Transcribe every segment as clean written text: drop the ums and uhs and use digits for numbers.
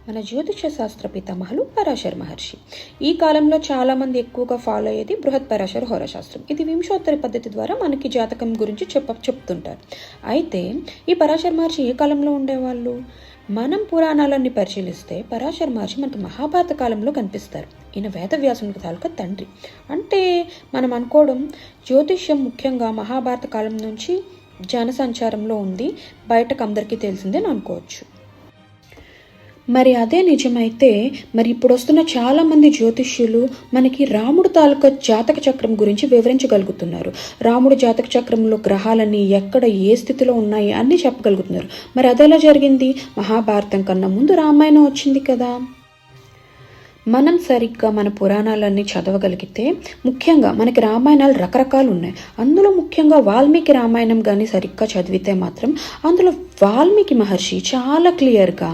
మన జ్యోతిష శాస్త్ర పితామహులు పరాశర మహర్షి. ఈ కాలంలో చాలామంది ఎక్కువగా ఫాలో అయ్యేది బృహత్ పరాశర హోరశాస్త్రం. ఇది వింశోత్తరి పద్ధతి ద్వారా మనకి జాతకం గురించి చెప్తుంటారు. అయితే ఈ పరాశర మహర్షి ఏ కాలంలో ఉండేవాళ్ళు? మనం పురాణాలన్నీ పరిశీలిస్తే పరాశర మహర్షి మనకు మహాభారత కాలంలో కనిపిస్తారు. ఈయన వేదవ్యాసునికి తాలూకా తండ్రి. అంటే మనం అనుకోవడం జ్యోతిష్యం ముఖ్యంగా మహాభారత కాలం నుంచి జనసంచారంలో ఉంది, బయటకు అందరికీ తెలిసిందని అనుకోవచ్చు. మరి అదే నిజమైతే మరి ఇప్పుడు వస్తున్న చాలామంది జ్యోతిష్యులు మనకి రాముడు తాలూకా జాతక చక్రం గురించి వివరించగలుగుతున్నారు. రాముడు జాతక చక్రంలో గ్రహాలన్నీ ఎక్కడ ఏ స్థితిలో ఉన్నాయి అన్నీ చెప్పగలుగుతున్నారు. మరి అదెలా జరిగింది? మహాభారతం కన్నా ముందు రామాయణం వచ్చింది కదా. మనం సరిగ్గా మన పురాణాలన్నీ చదవగలిగితే, ముఖ్యంగా మనకి రామాయణాలు రకరకాలు ఉన్నాయి. అందులో ముఖ్యంగా వాల్మీకి రామాయణం కానీ సరిగ్గా చదివితే మాత్రం అందులో వాల్మీకి మహర్షి చాలా క్లియర్గా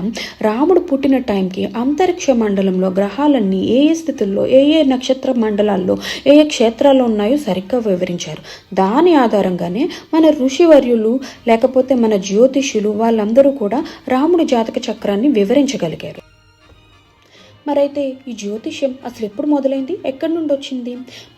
రాముడు పుట్టిన టైంకి అంతరిక్ష మండలంలో గ్రహాలన్నీ ఏ ఏ స్థితుల్లో ఏ ఏ నక్షత్ర మండలాల్లో ఏ ఏ క్షేత్రాల్లో ఉన్నాయో సరిగ్గా వివరించారు. దాని ఆధారంగానే మన ఋషివర్యులు లేకపోతే మన జ్యోతిష్యులు వాళ్ళందరూ కూడా రాముడి జాతక చక్రాన్ని వివరించగలిగారు. మరైతే ఈ జ్యోతిష్యం అసలు ఎప్పుడు మొదలైంది, ఎక్కడి నుండి వచ్చింది?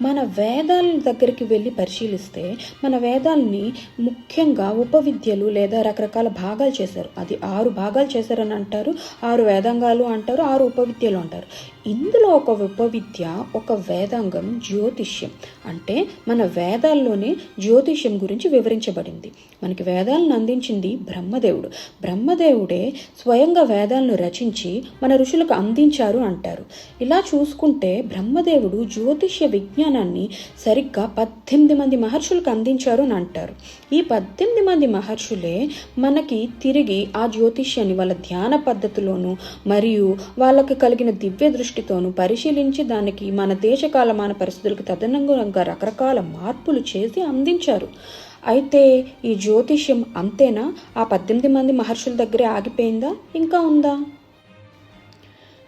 మన వేదాల దగ్గరికి వెళ్ళి పరిశీలిస్తే మన వేదాలని ముఖ్యంగా ఉపవిద్యలు లేదా రకరకాల భాగాలు చేశారు. అది 6 భాగాలు చేశారని అంటారు, 6 వేదాంగాలు అంటారు, 6 ఉపవిద్యలు అంటారు. ఇందులో ఒక ఉపవిద్య, ఒక వేదాంగం జ్యోతిష్యం. అంటే మన వేదాల్లోనే జ్యోతిష్యం గురించి వివరించబడింది. మనకి వేదాలను అందించింది బ్రహ్మదేవుడు. బ్రహ్మదేవుడే స్వయంగా వేదాలను రచించి మన ఋషులకు అందించారు అంటారు. ఇలా చూసుకుంటే బ్రహ్మదేవుడు జ్యోతిష్య విజ్ఞానాన్ని సరిగ్గా 18 మంది మహర్షులకు అందించారు అని అంటారు. ఈ 18 మంది మహర్షులే మనకి తిరిగి ఆ జ్యోతిష్యాన్ని వాళ్ళ ధ్యాన పద్ధతిలోనూ మరియు వాళ్ళకి కలిగిన దివ్య దృష్టితోనూ పరిశీలించి దానికి మన దేశకాలమాన పరిస్థితులకు తదనుగుణంగా రకరకాల మార్పులు చేసి అందించారు. అయితే ఈ జ్యోతిష్యం అంతేనా? ఆ 18 మంది మహర్షుల దగ్గరే ఆగిపోయిందా, ఇంకా ఉందా?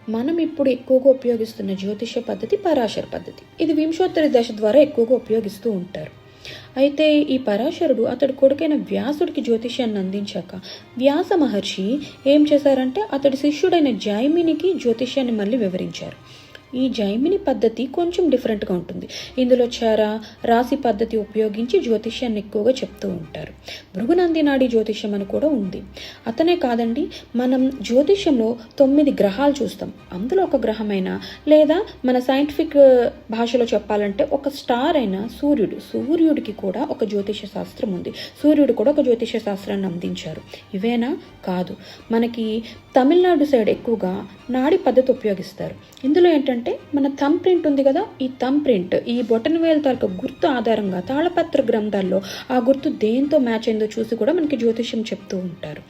మనం ఇప్పుడు ఎక్కువగా ఉపయోగిస్తున్న జ్యోతిష పద్ధతి పరాశర పద్ధతి. ఇది వింశోత్తరి దశ ద్వారా ఎక్కువగా ఉపయోగిస్తూ ఉంటారు. అయితే ఈ పరాశరుడు అతడి కొడుకైన వ్యాసుడికి జ్యోతిష్యాన్ని అందించాక వ్యాస మహర్షి ఏం చేశారంటే అతడి శిష్యుడైన జైమినికి జ్యోతిష్యాన్ని మళ్ళీ వివరించారు. ఈ జైమిని పద్ధతి కొంచెం డిఫరెంట్గా ఉంటుంది. ఇందులో రాశి పద్ధతి ఉపయోగించి జ్యోతిష్యాన్ని ఎక్కువగా చెప్తూ ఉంటారు. భృగునంది నాడి జ్యోతిష్యం అని కూడా ఉంది. అతనే కాదండి, మనం జ్యోతిష్యంలో 9 గ్రహాలు చూస్తాం. అందులో ఒక గ్రహమైన లేదా మన సైంటిఫిక్ భాషలో చెప్పాలంటే ఒక స్టార్ అయిన సూర్యుడికి కూడా ఒక జ్యోతిష శాస్త్రం ఉంది. సూర్యుడు కూడా ఒక జ్యోతిష శాస్త్రాన్ని అందించారు. ఇవేనా? కాదు. మనకి తమిళనాడు సైడ్ ఎక్కువగా నాడి పద్ధతి ఉపయోగిస్తారు. ఇందులో ఏంటంటే మన థంబ్ ప్రింట్ ఉంది కదా, ఈ థంబ్ ప్రింట్, ఈ బొటన వేలు తాలూకా గుర్తు ఆధారంగా తాళపత్ర గ్రంథాల్లో ఆ గుర్తు దేంతో మ్యాచ్ అయిందో చూసి కూడా మనకి జ్యోతిష్యం చెప్తూ ఉంటారు.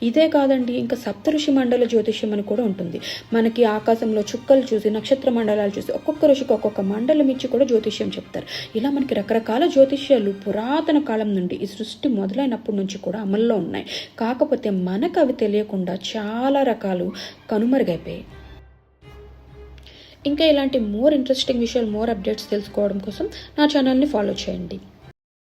ఇదే కాదండి, ఇంకా సప్తఋషి మండల జ్యోతిష్యం అని కూడా ఉంటుంది. మనకి ఆకాశంలో చుక్కలు చూసి నక్షత్ర మండలాలు చూసి ఒక్కొక్క ఋషికి ఒక్కొక్క మండలం ఇచ్చి కూడా జ్యోతిష్యం చెప్తారు. ఇలా మనకి రకరకాల జ్యోతిష్యాలు పురాతన కాలం నుండి ఈ సృష్టి మొదలైనప్పటి నుంచి కూడా అమల్లో ఉన్నాయి. కాకపోతే మనకు అవి తెలియకుండా చాలా రకాలు కనుమరుగైపోయాయి. ఇంకా ఇలాంటి మోర్ ఇంట్రెస్టింగ్ విషయాలు, మోర్ అప్డేట్స్ తెలుసుకోవడం కోసం నా ఛానల్ని ఫాలో చేయండి.